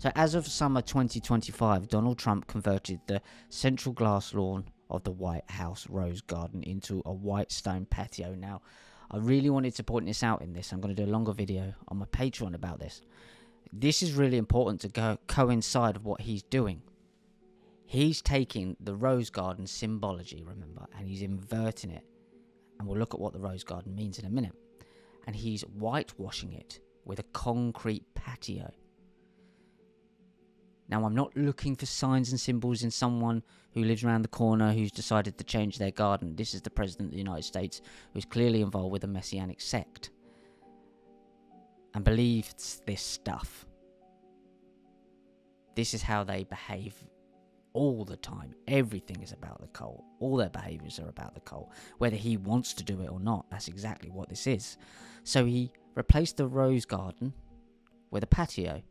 So as of summer 2025, Donald Trump converted the central glass lawn of the White House Rose Garden into a white stone patio. Now, I really wanted to point this out in this. I'm going to do a longer video on my Patreon about this. This is really important to coincide with what he's doing. He's taking the Rose Garden symbology, remember, and he's inverting it. And we'll look at what the Rose Garden means in a minute. And he's whitewashing it with a concrete patio. Now, I'm not looking for signs and symbols in someone who lives around the corner who's decided to change their garden. This is the President of the United States, who's clearly involved with a Messianic sect and believes this stuff. This is how they behave all the time. Everything is about the cult. All their behaviours are about the cult. Whether he wants to do it or not, that's exactly what this is. So he replaced the Rose Garden with a patio,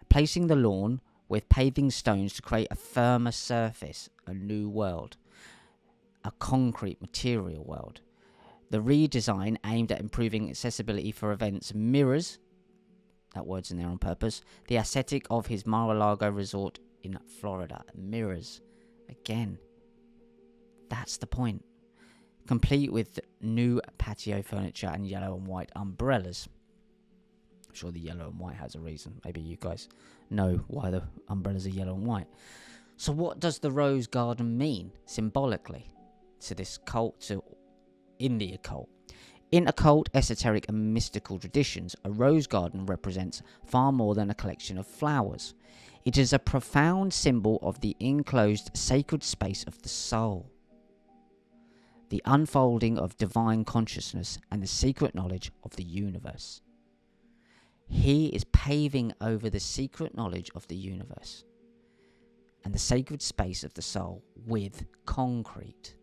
placing the lawn with paving stones to create a firmer surface, a new world, a concrete material world. The redesign aimed at improving accessibility for events mirrors, that word's in there on purpose, the aesthetic of his Mar-a-Lago resort in Florida. Mirrors. Again, that's the point. Complete with new patio furniture and yellow and white umbrellas. I'm sure the yellow and white has a reason. Maybe you guys know why the umbrellas are yellow and white. So what does the Rose Garden mean symbolically to this cult, in the occult? In occult, esoteric and mystical traditions, a rose garden represents far more than a collection of flowers. It is a profound symbol of the enclosed sacred space of the soul, the unfolding of divine consciousness and the secret knowledge of the universe. He is paving over the secret knowledge of the universe and the sacred space of the soul with concrete.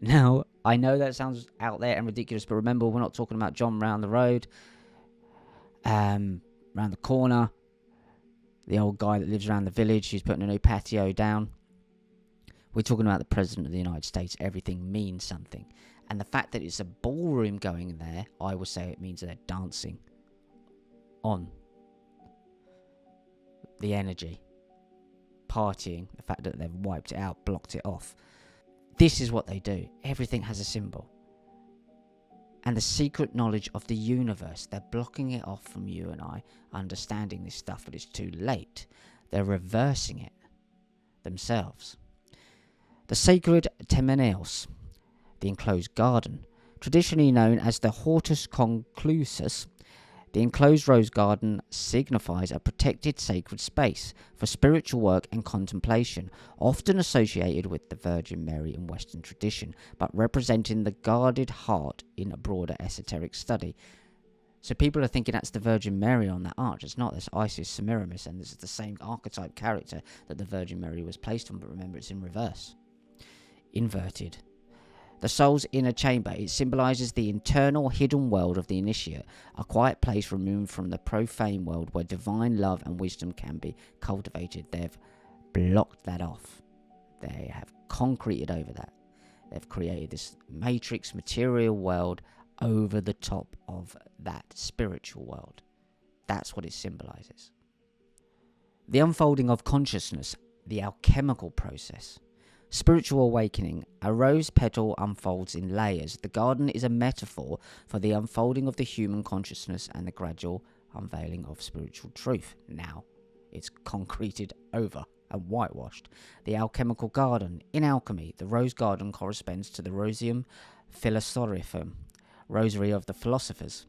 Now, I know that sounds out there and ridiculous, but remember, we're not talking about John round the road, round the corner, the old guy that lives around the village who's putting a new patio down. We're talking about the President of the United States. Everything means something. And the fact that it's a ballroom going there, I would say it means they're dancing on the energy, partying, the fact that they've wiped it out, blocked it off. This is what they do. Everything has a symbol. And the secret knowledge of the universe, they're blocking it off from you and I understanding this stuff, but it's too late. They're reversing it themselves. The sacred temenos, the enclosed garden, traditionally known as the hortus conclusus, the enclosed rose garden signifies a protected sacred space for spiritual work and contemplation, often associated with the Virgin Mary in Western tradition, but representing the guarded heart in a broader esoteric study. So people are thinking that's the Virgin Mary on that arch. It's not. That's Isis Semiramis, and this is the same archetype character that the Virgin Mary was placed on, but remember, it's in reverse. Inverted. The soul's inner chamber, it symbolises the internal hidden world of the initiate, a quiet place removed from the profane world where divine love and wisdom can be cultivated. They've blocked that off. They have concreted over that. They've created this matrix material world over the top of that spiritual world. That's what it symbolises. The unfolding of consciousness, the alchemical process. Spiritual awakening. A rose petal unfolds in layers. The garden is a metaphor for the unfolding of the human consciousness and the gradual unveiling of spiritual truth. Now, it's concreted over and whitewashed. The alchemical garden. In alchemy, the rose garden corresponds to the Rosium Philosophicum, rosary of the philosophers,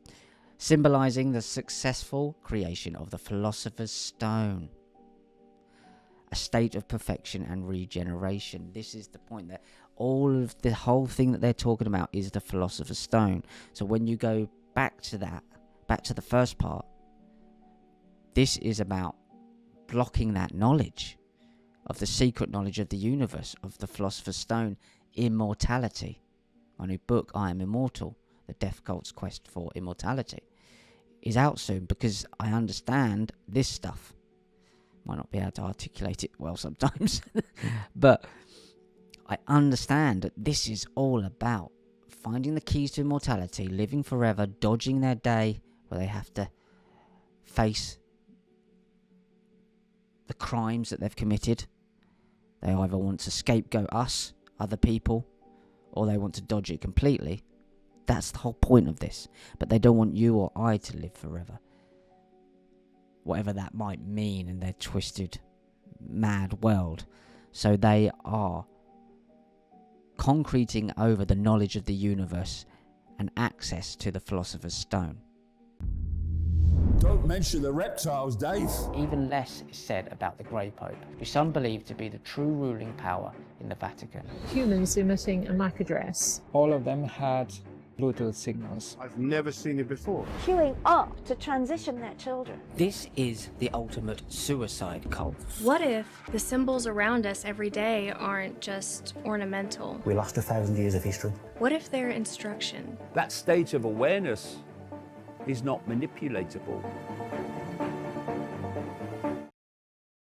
symbolizing the successful creation of the philosopher's stone. A state of perfection and regeneration. This is the point, that all of the whole thing that they're talking about is the philosopher's stone. So when you go back to that, back to the first part, this is about blocking that knowledge of the secret knowledge of the universe, of the philosopher's stone, immortality. My new book, I Am Immortal, the Death Cult's Quest for Immortality, is out soon because I understand this stuff. Might not be able to articulate it well sometimes, but I understand that this is all about finding the keys to immortality, living forever, dodging their day where they have to face the crimes that they've committed. They either want to scapegoat us, other people, or they want to dodge it completely. That's the whole point of this. But they don't want you or I to live forever. Whatever that might mean in their twisted, mad world. So they are concreting over the knowledge of the universe and access to the Philosopher's Stone. Don't mention the reptiles, Dave. Even less is said about the Grey Pope, who some believe to be the true ruling power in the Vatican. Humans emitting a MAC address. All of them had Bluetooth signals. I've never seen it before. Queuing up to transition their children. This is the ultimate suicide cult. What if the symbols around us every day aren't just ornamental? We lost 1,000 years of history. What if they're instruction? That state of awareness is not manipulatable.